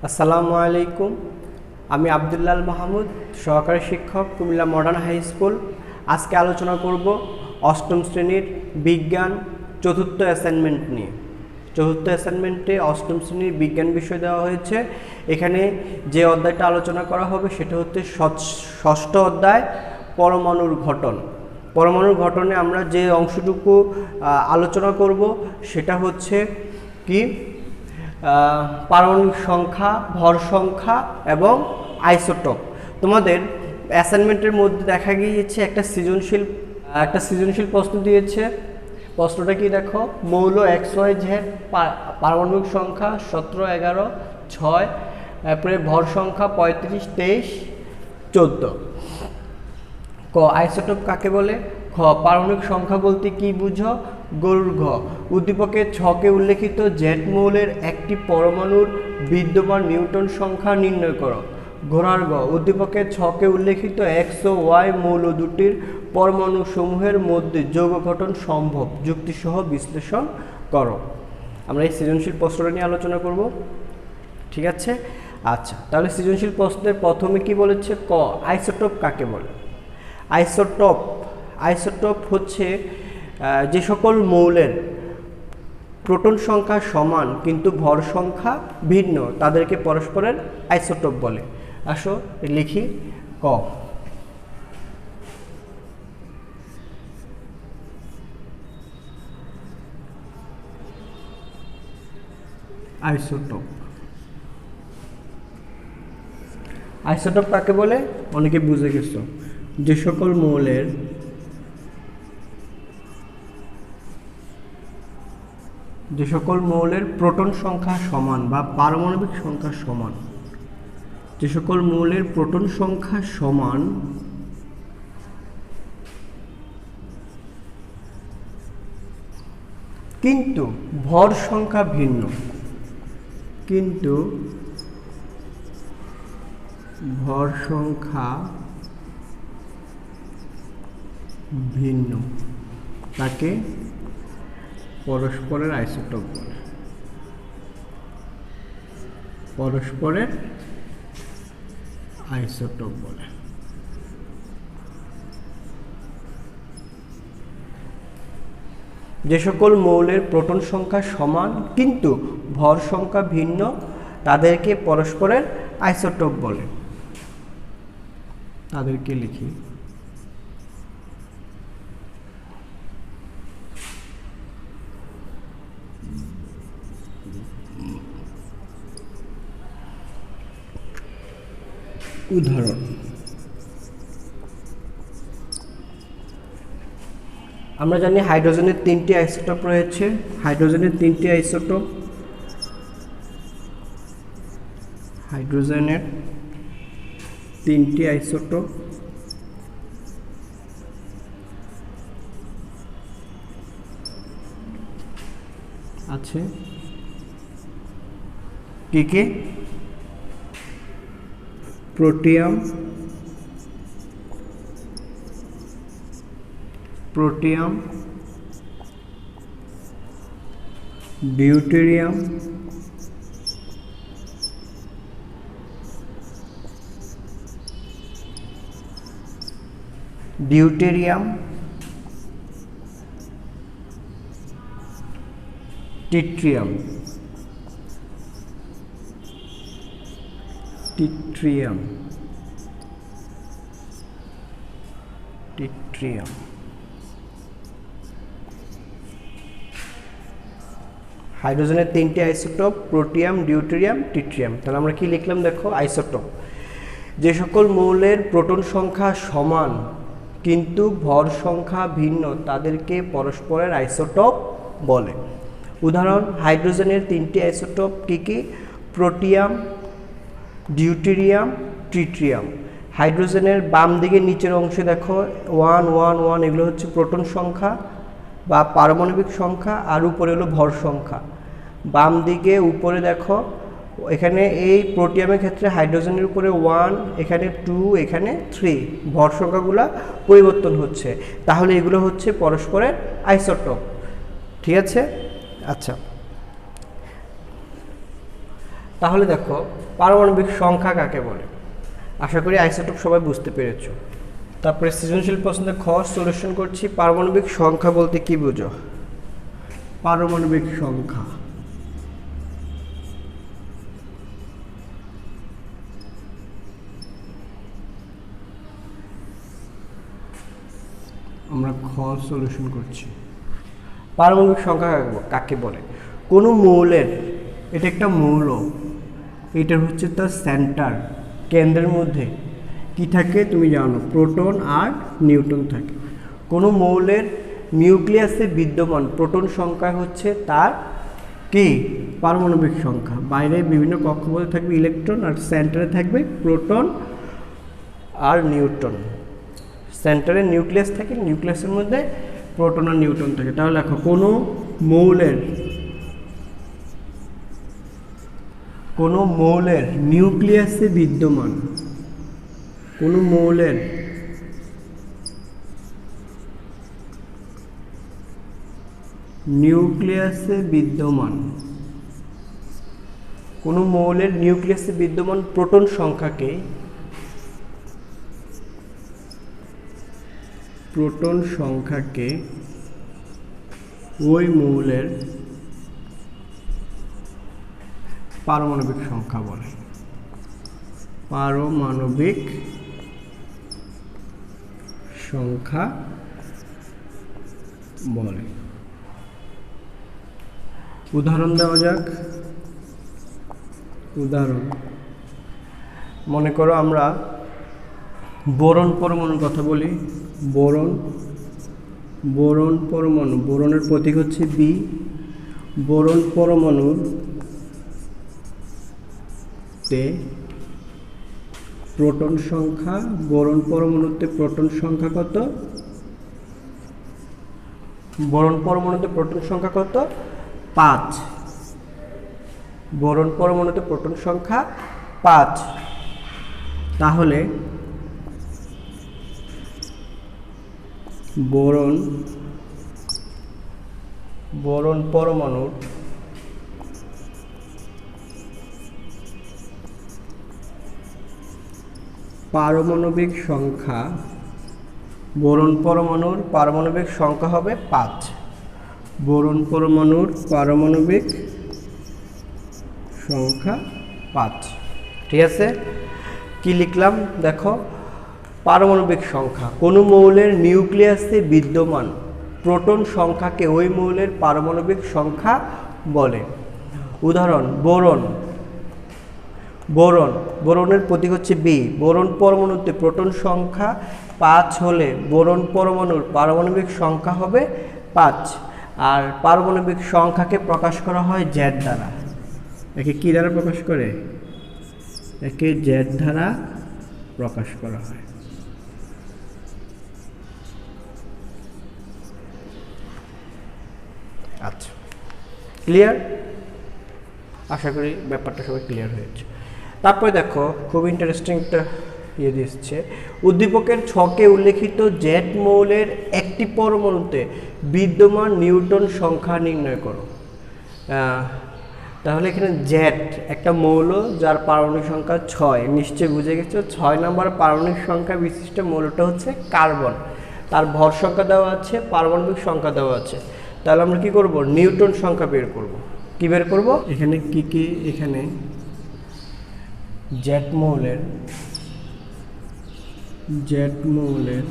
আসসালামু আলাইকুম। আমি আব্দুল্লাল মাহমুদ, সহকারী শিক্ষক, কুমিল্লা মডার্ন হাই স্কুল। আজকে আলোচনা করব অষ্টম শ্রেণীর বিজ্ঞান চতুর্থ অ্যাসাইনমেন্ট নিয়ে। চতুর্থ অ্যাসাইনমেন্টে অষ্টম শ্রেণীর বিজ্ঞান বিষয় দেওয়া হয়েছে। এখানে যে অধ্যায়টা আলোচনা করা হবে সেটা হচ্ছে ষষ্ঠ অধ্যায়, পরমাণুর গঠন। পরমাণুর গঠনে আমরা যে অংশটুকু আলোচনা করব সেটা হচ্ছে কি, পারমাণবিক সংখ্যা, ভর সংখ্যা এবং আইসোটোপ। তোমাদের অ্যাসাইনমেন্টের মধ্যে দেখা গিয়েছে একটা সৃজনশীল প্রশ্ন দিয়েছে। প্রশ্নটা কি দেখো, মৌল XYZ, পারমাণবিক সংখ্যা 17, 11, 6, তারপরে ভর সংখ্যা 35, 23, 14। ক, আইসোটোপ কাকে বলে? খ, পারমাণবিক সংখ্যা বলতে কি বুঝো? গরুর ঘ, উদ্দীপকের ছকে উল্লেখিত জেড মৌলের একটি পরমাণুর বিদ্যমান নিউটন সংখ্যা নির্ণয় করো। ঘোড়ার গ, উদ্দীপকের ছকে উল্লেখিত এক্স ও ওয়াই মৌল দুটির পরমাণু সমূহের মধ্যে যৌগ গঠন সম্ভব, যুক্তিসহ বিশ্লেষণ করো। আমরা এই সৃজনশীল প্রশ্নটা নিয়ে আলোচনা করব, ঠিক আছে? আচ্ছা, তাহলে সৃজনশীল প্রশ্নের প্রথমে কি বলেছে? ক, আইসোটোপ কাকে বলে? আইসোটোপ হচ্ছে যে সকল মৌলের প্রোটন সংখ্যা সমান কিন্তু ভর সংখ্যা ভিন্ন, তাদেরকে পরস্পরের আইসোটোপ বলে। আসো লিখি। ক, আইসোটোপ। আইসোটোপ কাকে বলে? অনেকে বুঝে গেছো, যে সকল মৌলের প্রোটন সংখ্যা সমান বা পারমাণবিক সংখ্যা সমান, যে সকল মৌলের প্রোটন সংখ্যা সমান কিন্তু ভর সংখ্যা ভিন্ন, তাকে পরস্পরের আইসোটোপ বলে। যে সকল মৌলের প্রোটন সংখ্যা সমান কিন্তু ভর সংখ্যা ভিন্ন, তাদেরকে পরস্পরের আইসোটোপ বলে। তাদেরকে লিখি। উদাহরণ, আমরা জানি হাইড্রোজেনের 3টি আইসোটোপ রয়েছে। হাইড্রোজেনের 3টি আইসোটোপ আছে। কি কি? Protium, deuterium, tritium. হাইড্রোজেনের 3টি আইসোটোপ, প্রোটিয়াম, ডিউটেরিয়াম, ট্রিটিয়াম। তাহলে আমরা কি লিখলাম দেখো? আইসোটোপ, যে সকল মৌলের প্রোটন সংখ্যা সমান কিন্তু ভর সংখ্যা ভিন্ন, তাদেরকে পরস্পরের আইসোটোপ বলে। উদাহরণ, হাইড্রোজেনের 3টি আইসোটোপ কি কি? Protium, deuterium, tritium. হাইড্রোজেনের বাম দিকে নিচের অংশে দেখো 1, 1, 1, এগুলো হচ্ছে প্রোটন সংখ্যা বা পারমাণবিক সংখ্যা, আর উপরে হলো ভর সংখ্যা। বাম দিকে উপরে দেখো, এখানে এই প্রোটিয়ামের ক্ষেত্রে হাইড্রোজেনের উপরে 1, এখানে 2, এখানে 3, ভর সংখ্যাগুলো পরিবর্তন হচ্ছে। তাহলে এগুলো হচ্ছে পরস্পরের আইসোটোপ, ঠিক আছে? আচ্ছা, তাহলে দেখো পারমাণবিক সংখ্যা কাকে বলে? আশা করি আইসোটোপ সবাই বুঝতে পেরেছো। তারপরে সৃজনশীল প্রশ্নের খ সলিউশন করছি। পারমাণবিক সংখ্যা বলতে কি বুঝো? পারমাণবিক সংখ্যা আমরা খ সলিউশন করছি। পারমাণবিক সংখ্যা কাকে বলে? কোনো মৌলের, এটা একটা মৌল, এটা হচ্ছে তার সেন্টার, কেন্দ্রের মধ্যে কি থাকে তুমি জানো, প্রোটন আর নিউট্রন থাকে। কোনো মৌলের নিউক্লিয়াসে বিদ্যমান প্রোটন সংখ্যা হচ্ছে তার কি পারমাণবিক সংখ্যা। বাইরে বিভিন্ন কক্ষপথে থাকবে ইলেকট্রন আর সেন্টারে থাকবে প্রোটন আর নিউট্রন। সেন্টারে নিউক্লিয়াস থাকে, নিউক্লিয়াসের মধ্যে প্রোটন আর নিউট্রন থাকে। তাহলে দেখো কোনো মৌলের নিউক্লিয়াসে বিদ্যমান, কোনো মৌলের নিউক্লিয়াসে বিদ্যমান প্রোটন সংখ্যাকে ওই মৌলের পারমাণবিক সংখ্যা বলে। পারমাণবিক সংখ্যা বলে। উদাহরণ দেওয়া যাক। উদাহরণ মনে করো আমরা বোরন পরমাণুর কথা বলি। বোরন পরমাণু, বোরনের প্রতীক হচ্ছে বি। বোরন পরমাণুতে প্রোটন সংখ্যা, বোরন পরমাণুতে প্রোটন সংখ্যা কত? বোরন পরমাণুতে প্রোটন সংখ্যা কত? 5। বোরন পরমাণুতে প্রোটন সংখ্যা 5। তাহলে বোরন পরমাণুর পারমাণবিক সংখ্যা, বোরন পরমাণুর পারমাণবিক সংখ্যা হবে 5। বোরন পরমাণুর পারমাণবিক সংখ্যা 5। ঠিক আছে, কি লিখলাম দেখো? পারমাণবিক সংখ্যা কোনো মৌলের নিউক্লিয়াসে বিদ্যমান প্রোটন সংখ্যাকে ওই মৌলের পারমাণবিক সংখ্যা বলে। উদাহরণ বোরনের প্রতীক হচ্ছে বি। বোরন পরমাণুতে প্রোটন সংখ্যা 5 হলে বোরন পরমাণুর পারমাণবিক সংখ্যা হবে 5। আর পারমাণবিক সংখ্যাকে প্রকাশ করা হয় জেড দ্বারা। একে কি দ্বারা প্রকাশ করে? একে জেড দ্বারা প্রকাশ করা হয়। আচ্ছা, ক্লিয়ার? আশা করি ব্যাপারটা সবাই ক্লিয়ার হয়েছে। তারপরে দেখো খুব ইন্টারেস্টিং একটা দিচ্ছে। উদ্দীপকের ছকে উল্লেখিত জেড মৌলের একটি পরমাণুতে বিদ্যমান নিউটন সংখ্যা নির্ণয় করো। তাহলে এখানে জেড একটা মৌল যার পারমাণবিক সংখ্যা 6। নিশ্চয়ই বুঝে গেছো 6 নম্বর পারমাণবিক সংখ্যা বিশিষ্ট মৌলটা হচ্ছে কার্বন। তার ভর সংখ্যা দেওয়া আছে, পারমাণবিক সংখ্যা দেওয়া আছে। তাহলে আমরা কি করব? নিউটন সংখ্যা বের করব। কি বের করব? এখানে কি এখানে জেড মৌলের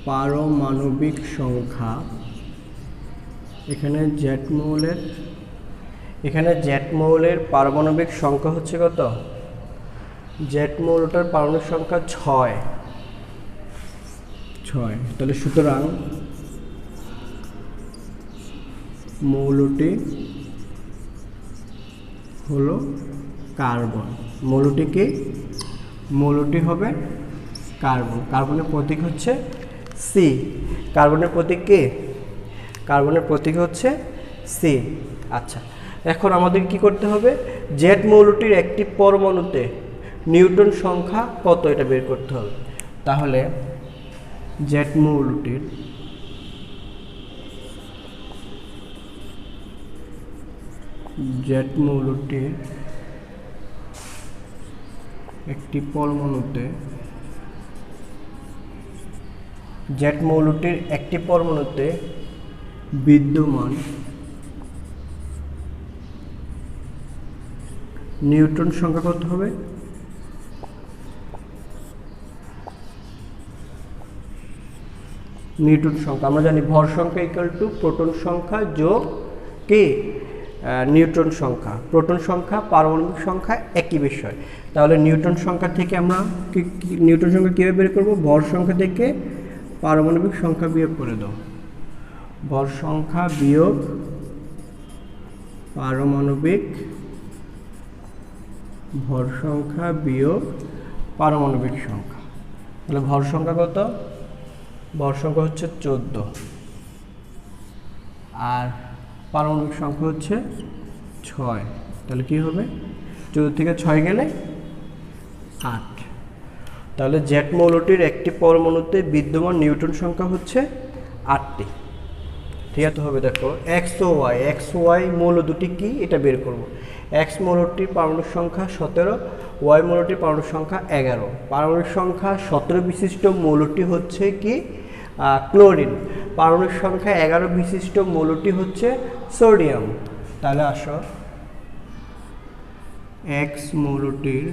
পারমাণবিক সংখ্যা, এখানে জেড মৌলের পারমাণবিক সংখ্যা হচ্ছে কত? জেড মৌলটার পারমাণবিক সংখ্যা 6। তাহলে সুতরাং মৌলটি হলো কার্বন। মৌলটি হবে কার্বন। কার্বনের প্রতীক হচ্ছে সি। কার্বনের প্রতীক কি? কার্বনের প্রতীক হচ্ছে সি। আচ্ছা, এখন আমাদের কি করতে হবে? জেড মৌলটির একটি পরমাণুতে নিউটন সংখ্যা কত এটা বের করতে হবে। তাহলে জেড মৌলটির জেড মৌলটির একটি পরমাণুতে বিদ্যমান নিউট্রন সংখ্যা কত হবে? নিউটন সংখ্যা আমরা জানি ভর সংখ্যা ইকুয়াল টু প্রোটন সংখ্যা যোগ কি নিউট্রন সংখ্যা। প্রোটন সংখ্যা পারমাণবিক সংখ্যা একই বিষয়। তাহলে নিউটন সংখ্যা থেকে আমরা নিউটন সংখ্যা কীভাবে বের করব? ভর সংখ্যা থেকে পারমাণবিক সংখ্যা বিয়োগ করে দাও। ভর সংখ্যা বিয়োগ পারমাণবিক, ভর সংখ্যা বিয়োগ পারমাণবিক সংখ্যা। তাহলে ভর সংখ্যা কত? ভর সংখ্যা হচ্ছে 14 আর পারমাণবিক সংখ্যা হচ্ছে 6। তাহলে কি হবে? 14 থেকে 6 গেলে 8। তাহলে জেড মৌলটির একটি পরমাণুতে বিদ্যমান নিউটন সংখ্যা হচ্ছে 8টি। ঠিক আছে হবে। দেখো এক্স ও ওয়াই মৌল দুটি কি এটা বের করব। এক্স মৌলটির পারমাণবিক সংখ্যা 17, ওয়াই মৌলটির পারমাণবিক সংখ্যা 11। পারমাণবিক সংখ্যা 17 বিশিষ্ট মৌলটি হচ্ছে কি ক্লোরিন। পারমাণবিক সংখ্যা 11 বিশিষ্ট মৌলটি হচ্ছে সোডিয়াম। তাহলে আসো এক্স মৌলটির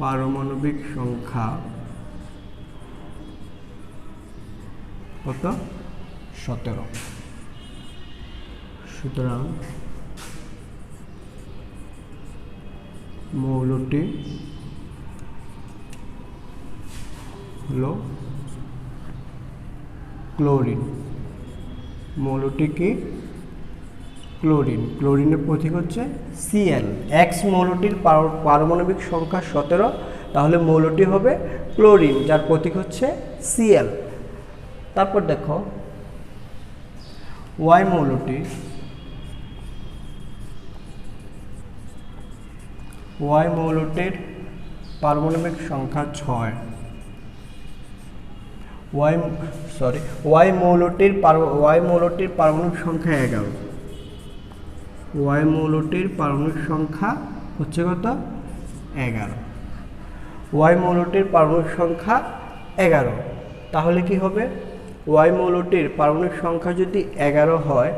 পারমাণবিক সংখ্যা কত? 17। সুতরাং মৌলটি হলো ক্লোরিন। মৌলটি কি? ক্লোরিন। ক্লোরিনের প্রতীক হচ্ছে Cl। এক্স মৌলটির পারমাণবিক সংখ্যা 17, তাহলে মৌলটি হবে ক্লোরিন যার প্রতীক হচ্ছে Cl। তারপর দেখো ওয়াই মৌলটির পারমাণবিক সংখ্যা 6। ওয়াই মৌলটির পারমাণবিক সংখ্যা 11। ওয়াই মৌলটির পারমাণবিক সংখ্যা হচ্ছে কত? 11। ওয়াই মৌলটির পারমাণবিক সংখ্যা 11। তাহলে কি হবে? ওয়াই মৌলটির পারমাণবিক সংখ্যা যদি 11 হয়,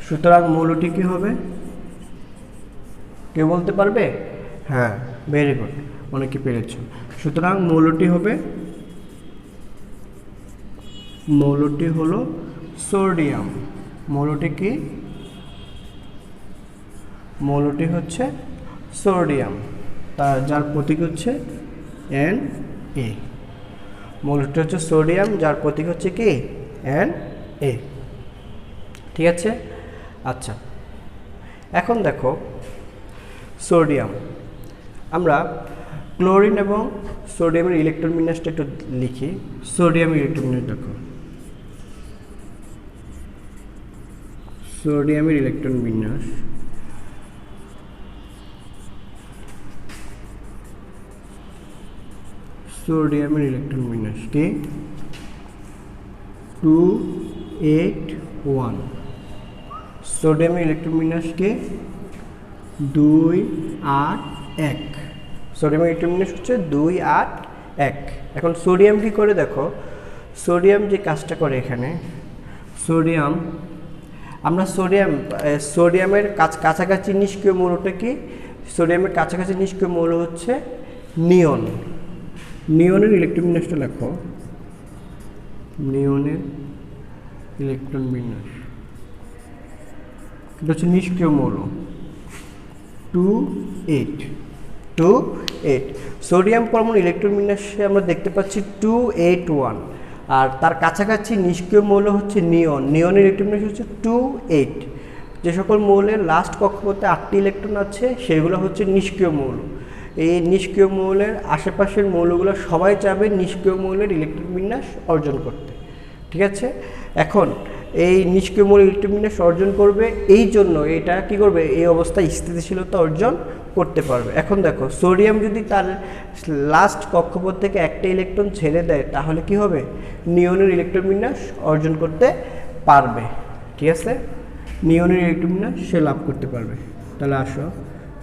সুতরাং মৌলটি কি হবে? কেউ বলতে পারবে? হ্যাঁ, ভেরি গুড, অনেকে পেরেছ। সুতরাং মৌলটি হলো সোডিয়াম। মৌলটি কি? মৌলটি হচ্ছে সোডিয়াম, যার প্রতীক হচ্ছে Na। মৌলটি হচ্ছে সোডিয়াম যার প্রতীক হচ্ছে কি? Na। ঠিক আছে। আচ্ছা, এখন দেখো সোডিয়াম, আমরা ক্লোরিন এবং সোডিয়ামের ইলেকট্রন বিন্যাসটা একটু লিখি। সোডিয়ামের ইলেকট্রন বিন্যাস দেখো, সোডিয়ামের ইলেকট্রন বিন্যাস কি? 281। সোডিয়ামের ইলেকট্রন বিন্যাস কি? 281। সোডিয়ামের ইলেকট্রন বিন্যাস হচ্ছে 281। এখন সোডিয়াম কি করে দেখো, সোডিয়াম যে কাজটা করে এখানে, সোডিয়ামের কাছাকাছি নিষ্ক্রিয় মৌলটা কি? সোডিয়ামের কাছাকাছি নিষ্ক্রিয় মৌল হচ্ছে নিয়ন। নিয়নের ইলেকট্রন বিন্যাসটা লেখো। নিয়নের ইলেকট্রন বিন্যাস এটা হচ্ছে নিষ্ক্রিয় মৌল 281। সোডিয়াম পরমাণু ইলেকট্রন বিন্যাসে আমরা দেখতে পাচ্ছি 281, আর তার কাছাকাছি নিষ্ক্রিয় মৌল হচ্ছে নিয়ন। নিয়নের ইলেকট্রন বিন্যাস হচ্ছে 28। যে সকল মৌলের লাস্ট কক্ষপথে 8টি ইলেকট্রন আছে সেগুলো হচ্ছে নিষ্ক্রিয় মৌল। এই নিষ্ক্রিয় মৌলের আশেপাশের মৌলগুলো সবাই চাবে নিষ্ক্রিয় মৌলের ইলেকট্রন বিন্যাস অর্জন করতে। ঠিক আছে। এখন এই নিষ্ক্রিয় মৌল ইলেকট্রন বিন্যাস অর্জন করবে, এই জন্য এটা কি করবে? এই অবস্থায় স্থিতিশীলতা অর্জন করতে পারবে। এখন দেখো সোডিয়াম যদি তার লাস্ট কক্ষপথ থেকে একটা ইলেকট্রন ছেড়ে দেয় তাহলে কি হবে? নিয়নের ইলেকট্রন বিন্যাস অর্জন করতে পারবে, ঠিক আছে, নিয়নের ইলেকট্রন বিন্যাস সে লাভ করতে পারবে। তাহলে আসো,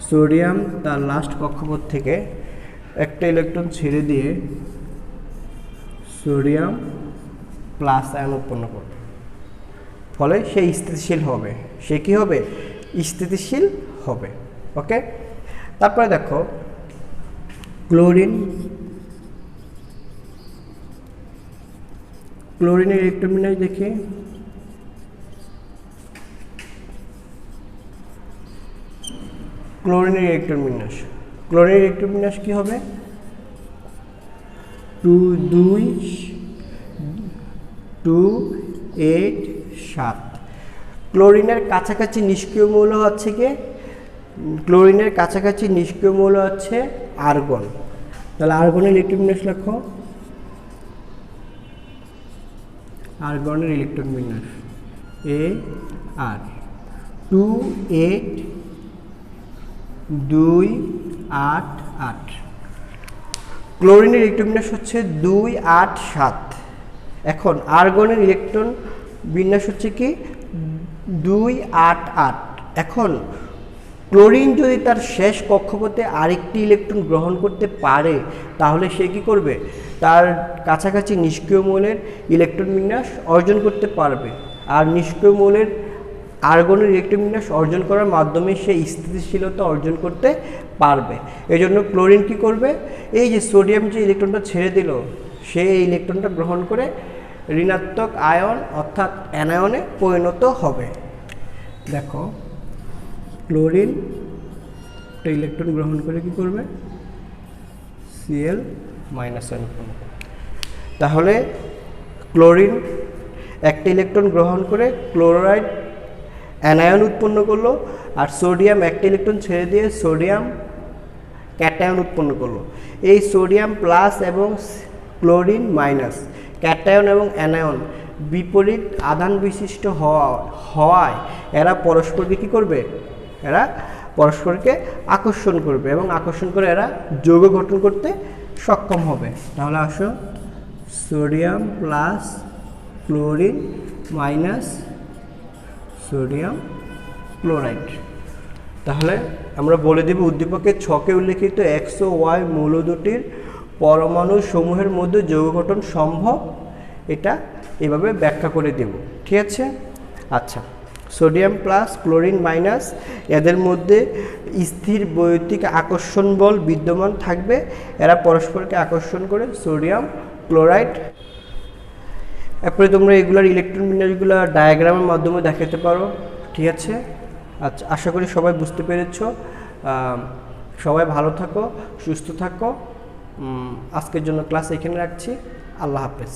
সোডিয়াম তার লাস্ট কক্ষপথ থেকে একটা ইলেকট্রন ছেড়ে দিয়ে সোডিয়াম প্লাস আয়ন উৎপন্ন করবে, ফলে সে স্থিতিশীল হবে। সে কি হবে? স্থিতিশীল হবে। ওকে, তারপরে দেখো ক্লোরিনের ইলেকট্রন বিন্যাস দেখি। ক্লোরিনের ইলেকট্রন বিন্যাস কি হবে? 2 8 7। ক্লোরিনের কাছাকাছি নিষ্ক্রিয় মৌল হচ্ছে কি? ক্লোরিনের কাছাকাছি নিষ্ক্রিয় মৌল হচ্ছে আর্গন। তাহলে আর্গনের ইলেকট্রন বিন্যাস লেখো। আর্গনের ইলেকট্রন বিন্যাস AR 2 8 2 8 8। ক্লোরিনের ইলেকট্রন বিন্যাস হচ্ছে 2 8 7। এখন আর্গনের ইলেকট্রন বিন্যাস হচ্ছে কি? 2 8 8। এখন ক্লোরিন যদি তার শেষ কক্ষপথে আরেকটি ইলেকট্রন গ্রহণ করতে পারে, তাহলে সে কি করবে? তার কাছাকাছি নিষ্ক্রিয় মৌলের ইলেকট্রন বিন্যাস অর্জন করতে পারবে। আর নিষ্ক্রিয় মৌলের আর্গনের ইলেকট্রন বিন্যাস অর্জন করার মাধ্যমে সে স্থিতিশীলতা অর্জন করতে পারবে। এজন্য ক্লোরিন কি করবে? এই যে সোডিয়াম যে ইলেকট্রনটা ছেড়ে দিল, সে এই ইলেকট্রনটা গ্রহণ করে ঋণাত্মক আয়ন অর্থাৎ অ্যানায়নে পরিণত হবে। দেখো, ক্লোরিন একটা ইলেকট্রন গ্রহণ করে কি করবে? Cl আয়ন উৎপন্ন করবে। তাহলে ক্লোরিন একটা ইলেকট্রন গ্রহণ করে ক্লোরাইড অ্যানায়ন উৎপন্ন করলো, আর সোডিয়াম একটা ইলেকট্রন ছেড়ে দিয়ে সোডিয়াম ক্যাটায়ন উৎপন্ন করলো। এই সোডিয়াম প্লাস এবং ক্লোরিন মাইনাস, ক্যাটায়ন এবং অ্যানায়ন বিপরীত আধান বিশিষ্ট হওয়ায় এরা পরস্পরকে কী করবে? এরা পরস্পরকে আকর্ষণ করবে এবং আকর্ষণ করে এরা যৌগ গঠন করতে সক্ষম হবে। তাহলে আসো, sodium plus chlorine minus sodium chloride. তাহলে আমরা বলে দেব উদ্দীপকের ছকে উল্লেখিত X ও Y মৌল দুটির পরমাণু সমূহের মধ্যে যৌগ গঠন সম্ভব, এটা এভাবে ব্যাখ্যা করে দেব। ঠিক আছে? আচ্ছা, সোডিয়াম প্লাস ক্লোরিন মাইনাস, এদের মধ্যে স্থির বৈদ্যুতিক আকর্ষণ বল বিদ্যমান থাকবে, এরা পরস্পরকে আকর্ষণ করে সোডিয়াম ক্লোরাইড। এরপরে তোমরা এগুলার ইলেকট্রন বিন্যাসগুলো ডায়াগ্রামের মাধ্যমে দেখাতে পারো। ঠিক আছে? আচ্ছা, আশা করি সবাই বুঝতে পেরেছ। সবাই ভালো থাকো, সুস্থ থাকো। আজকের জন্য ক্লাস এখানে রাখছি। আল্লাহ হাফেজ।